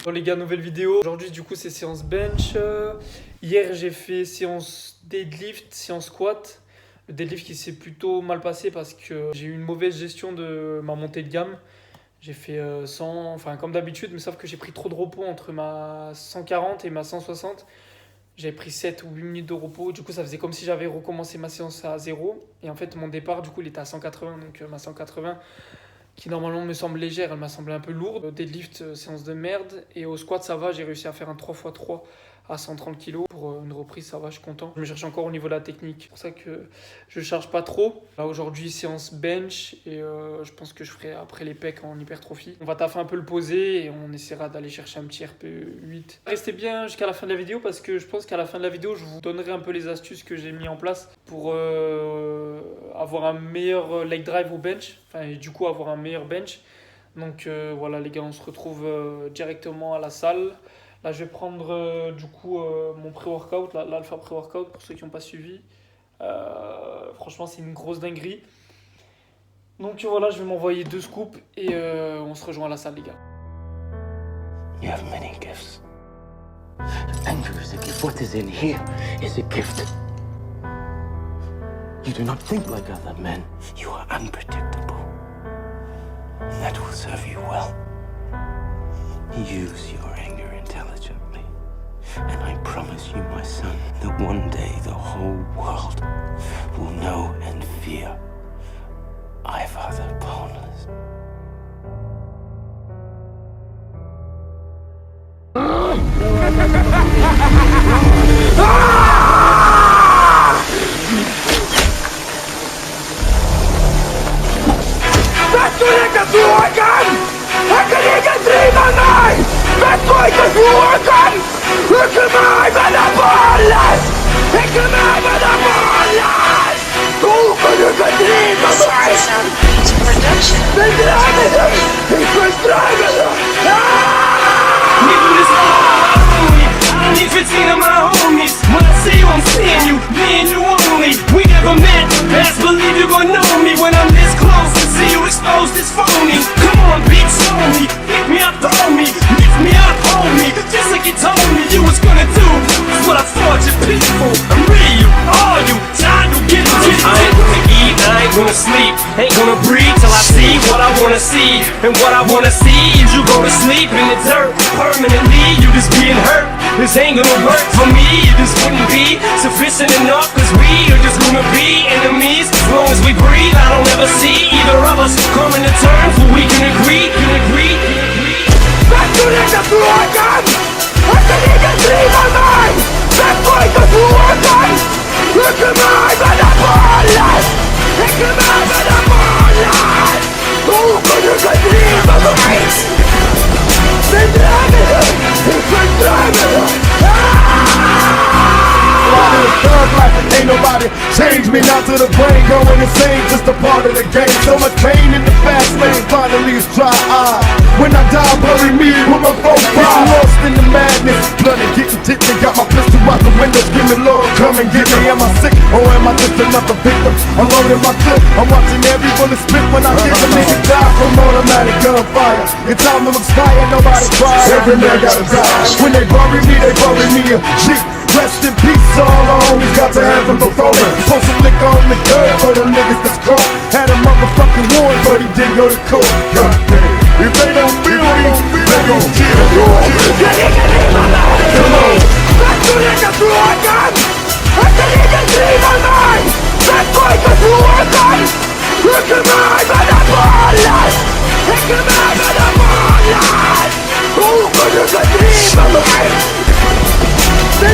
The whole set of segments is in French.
Bon les gars, nouvelle vidéo. Aujourd'hui du coup c'est séance bench. Hier j'ai fait séance deadlift, séance squat. Le deadlift qui s'est plutôt mal passé parce que j'ai eu une mauvaise gestion de ma montée de gamme. J'ai fait 100, enfin comme d'habitude, mais sauf que j'ai pris trop de repos entre ma 140 et ma 160. J'avais pris 7 ou 8 minutes de repos. Du coup, ça faisait comme si j'avais recommencé ma séance à zéro. Et en fait, mon départ, du coup, il était à 180. Donc, ma 180, qui normalement me semble légère, elle m'a semblé un peu lourde. Au deadlift, séance de merde. Et au squat, ça va. J'ai réussi à faire un 3x3 à 130 kg. Pour une reprise, ça va, je suis content. Je me cherche encore au niveau de la technique. C'est pour ça que je charge pas trop. Là, aujourd'hui, séance bench. Et je pense que je ferai après les pecs en hypertrophie. On va taffer un peu le posé et on essaiera d'aller chercher un petit RPE 8. Restez bien jusqu'à la fin de la vidéo parce que je pense qu'à la fin de la vidéo, je vous donnerai un peu les astuces que j'ai mis en place pour avoir un meilleur leg drive au bench. Enfin, et du coup, avoir un meilleur bench. Donc voilà les gars, on se retrouve directement à la salle. Là, je vais prendre du coup mon pré-workout, l'alpha pré-workout pour ceux qui n'ont pas suivi. Franchement, c'est une grosse dinguerie. Donc voilà, je vais m'envoyer 2 scoops et on se rejoint à la salle, les gars. You have many gifts. Anger is a gift. What is in here is a gift. You do not think like other men. You are unpredictable. And that will serve you well. Use your anger intelligently. And I promise you, my son, that one day the whole world will know and fear Ivar the Boneless. Sleep, ain't gonna breathe till I see what I wanna see. And what I wanna see is you go to sleep in the dirt permanently. You just being hurt. This ain't gonna work for me. It just wouldn't be sufficient enough. Cause we are just gonna be enemies. As long as we breathe, I don't ever see either of us coming to terms where we can agree. Back to the Dragon! I can even dream my mind! Back by the Dragon! Look at my metabolis! Look at my metabolis! Who could you dream of the race? The dragon! The dragon! Thug life, ain't nobody change me. Now to the brain going insane, just a part of the game. So much pain in the fast lane, finally it's dry eye. When I die, bury me with my folk pride. Lost in the madness, blood and getting tipsy. Got my pistol out the window, screaming, Lord, come and get me. Am I sick or am I just another victim? I'm loading my clip, I'm watching every bullet spit. When I get the nigga die from automatic gunfire. Your time will expire, nobody cries. Every man gotta die. When they bury me a G. Rest in peace, all our homies got to heaven before me. Pour some liquor on the curb for the niggas that's caught. Had a motherfucking warrant, but he didn't go to court. God damn. If they don't feel me, they gon' kill you. Come on. Back to the Dragon! I can even dream my mind! Back by the Dragon! Look at my metabolis! Look at my metabolis! Who could you dream of me? C'est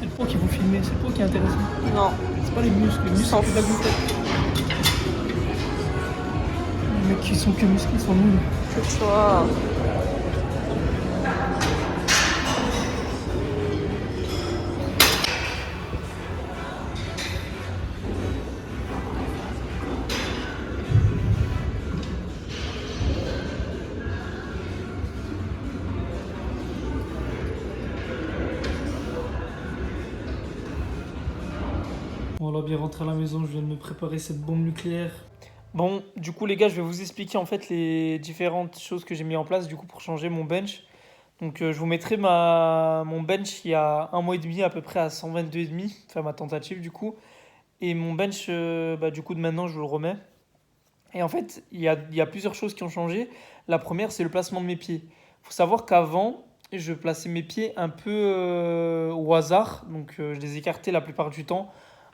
le poids qui vous filmez, c'est le poids qui est intéressant. Non. C'est pas les muscles S'en c'est de la gonflette. Les mecs qui sont que musclés sont nuls. C'est toi. Voilà, bien rentré à la maison, je viens de me préparer cette bombe nucléaire. Bon, du coup les gars, je vais vous expliquer en fait les différentes choses que j'ai mis en place du coup pour changer mon bench. Donc je vous mettrai mon bench il y a un mois et demi à peu près à 122,5, enfin ma tentative du coup. Et mon bench du coup de maintenant je vous le remets. Et en fait il y a plusieurs choses qui ont changé. La première c'est le placement de mes pieds. Il faut savoir qu'avant je plaçais mes pieds un peu au hasard. Donc je les écartais la plupart du temps.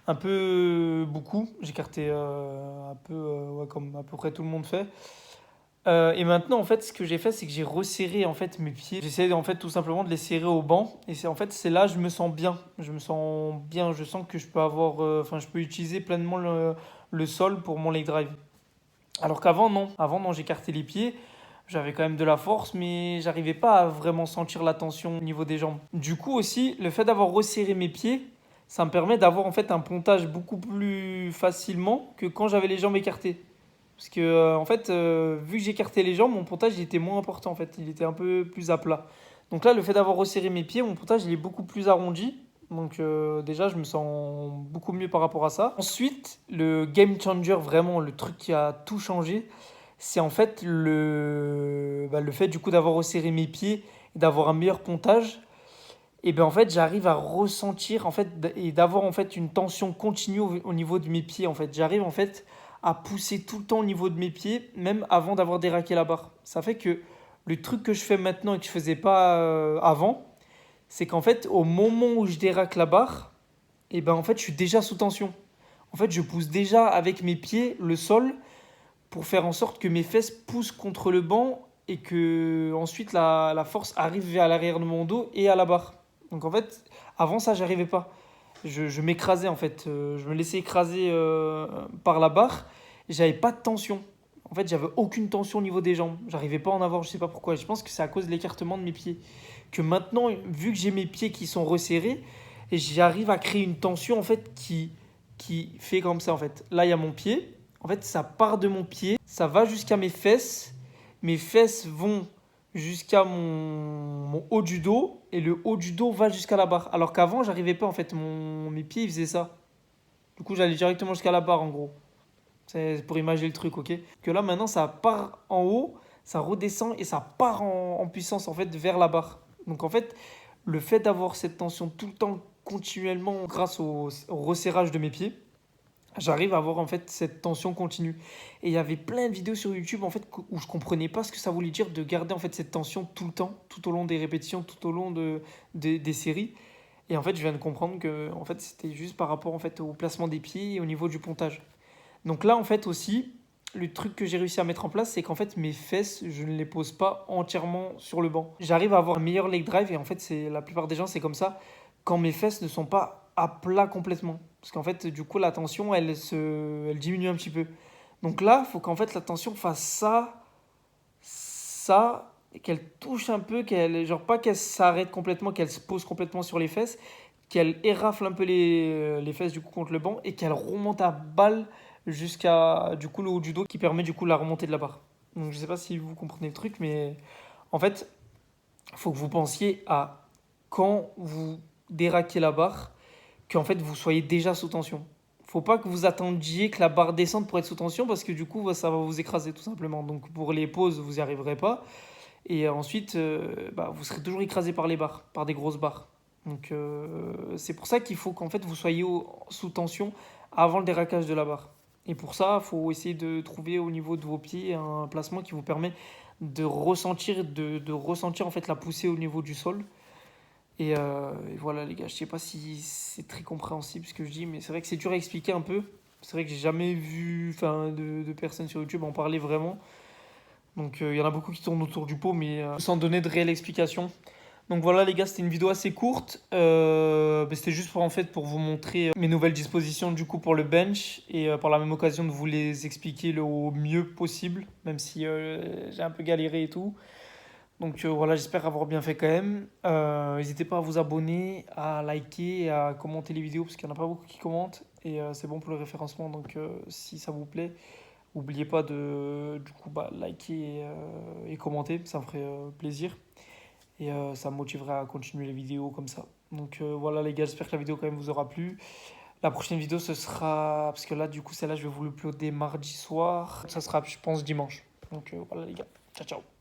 Un peu beaucoup. J'écartais un peu ouais, comme à peu près tout le monde fait. Et maintenant, en fait, ce que j'ai fait, c'est que j'ai resserré en fait mes pieds. J'essaie en fait tout simplement de les serrer au banc. Et c'est là je me sens bien. Je me sens bien. Je sens que je peux avoir, je peux utiliser pleinement le sol pour mon leg drive. Alors qu'avant non. Avant non, j'écartais les pieds. J'avais quand même de la force, mais j'arrivais pas à vraiment sentir la tension au niveau des jambes. Du coup aussi, le fait d'avoir resserré mes pieds, ça me permet d'avoir en fait un pontage beaucoup plus facilement que quand j'avais les jambes écartées. Parce que vu que j'écartais les jambes, mon pontage il était moins important en fait, il était un peu plus à plat. Donc là, le fait d'avoir resserré mes pieds, mon pontage il est beaucoup plus arrondi. Donc déjà, je me sens beaucoup mieux par rapport à ça. Ensuite, le game changer, vraiment le truc qui a tout changé, c'est en fait le fait du coup d'avoir resserré mes pieds et d'avoir un meilleur pontage. Et ben en fait, j'arrive à ressentir en fait et d'avoir en fait une tension continue au niveau de mes pieds en fait. J'arrive en fait à pousser tout le temps au niveau de mes pieds, même avant d'avoir déraqué la barre. Ça fait que le truc que je fais maintenant et que je faisais pas avant, c'est qu'en fait, au moment où je déraque la barre, et ben en fait, je suis déjà sous tension. En fait, je pousse déjà avec mes pieds le sol pour faire en sorte que mes fesses poussent contre le banc et que ensuite la force arrive vers l'arrière de mon dos et à la barre. Donc en fait, avant ça, j'arrivais pas. Je m'écrasais en fait, je me laissais écraser par la barre. J'avais pas de tension. En fait, j'avais aucune tension au niveau des jambes. J'arrivais pas à en avoir, je sais pas pourquoi. Je pense que c'est à cause de l'écartement de mes pieds. Que maintenant, vu que j'ai mes pieds qui sont resserrés, j'arrive à créer une tension en fait qui fait comme ça en fait. Là, il y a mon pied. En fait, ça part de mon pied, ça va jusqu'à mes fesses. Mes fesses vont jusqu'à mon haut du dos et le haut du dos va jusqu'à la barre. Alors qu'avant, j'arrivais pas en fait. Mes pieds, ils faisaient ça. Du coup, j'allais directement jusqu'à la barre en gros. C'est pour imaginer le truc, ok? Que là, maintenant, ça part en haut, ça redescend et ça part en puissance en fait vers la barre. Donc en fait, le fait d'avoir cette tension tout le temps, continuellement, grâce au resserrage de mes pieds, j'arrive à avoir en fait cette tension continue. Et il y avait plein de vidéos sur YouTube en fait où je comprenais pas ce que ça voulait dire de garder en fait cette tension tout le temps, tout au long des répétitions, tout au long des séries. Et en fait, je viens de comprendre que en fait, c'était juste par rapport en fait au placement des pieds et au niveau du pontage. Donc là en fait aussi, le truc que j'ai réussi à mettre en place, c'est qu'en fait mes fesses, je ne les pose pas entièrement sur le banc. J'arrive à avoir un meilleur leg drive et en fait, c'est la plupart des gens c'est comme ça quand mes fesses ne sont pas à plat complètement. Parce qu'en fait, du coup, la tension, elle diminue un petit peu. Donc là, il faut qu'en fait la tension fasse ça, et qu'elle touche un peu, genre pas qu'elle s'arrête complètement, qu'elle se pose complètement sur les fesses, qu'elle érafle un peu les fesses du coup contre le banc et qu'elle remonte à balle jusqu'à du coup le haut du dos qui permet du coup la remontée de la barre. Donc je sais pas si vous comprenez le truc, mais en fait, il faut que vous pensiez à quand vous déraquez la barre, qu'en fait vous soyez déjà sous tension. Faut pas que vous attendiez que la barre descende pour être sous tension parce que du coup ça va vous écraser tout simplement. Donc pour les pauses vous n'y arriverez pas et ensuite vous serez toujours écrasé par les barres, par des grosses barres. Donc c'est pour ça qu'il faut qu'en fait vous soyez sous tension avant le déraquage de la barre. Et pour ça, il faut essayer de trouver au niveau de vos pieds un placement qui vous permet de ressentir en fait la poussée au niveau du sol. Et voilà les gars, je sais pas si c'est très compréhensible ce que je dis, mais c'est vrai que c'est dur à expliquer un peu. C'est vrai que j'ai jamais vu de personnes sur YouTube en parler vraiment. Donc il y en a beaucoup qui tournent autour du pot, mais sans donner de réelle explication. Donc voilà les gars, c'était une vidéo assez courte. C'était juste pour vous montrer mes nouvelles dispositions du coup pour le bench et par la même occasion de vous les expliquer au mieux possible, même si j'ai un peu galéré et tout. Donc voilà, j'espère avoir bien fait quand même. N'hésitez pas à vous abonner, à liker et à commenter les vidéos parce qu'il n'y en a pas beaucoup qui commentent et c'est bon pour le référencement. Donc si ça vous plaît, n'oubliez pas de liker et commenter, ça me ferait plaisir. Et ça me motiverait à continuer les vidéos comme ça. Donc voilà les gars, j'espère que la vidéo quand même vous aura plu. La prochaine vidéo, ce sera... Parce que là, du coup, celle-là, je vais vous l'uploader mardi soir. Ça sera, je pense, dimanche. Donc voilà les gars. Ciao, ciao.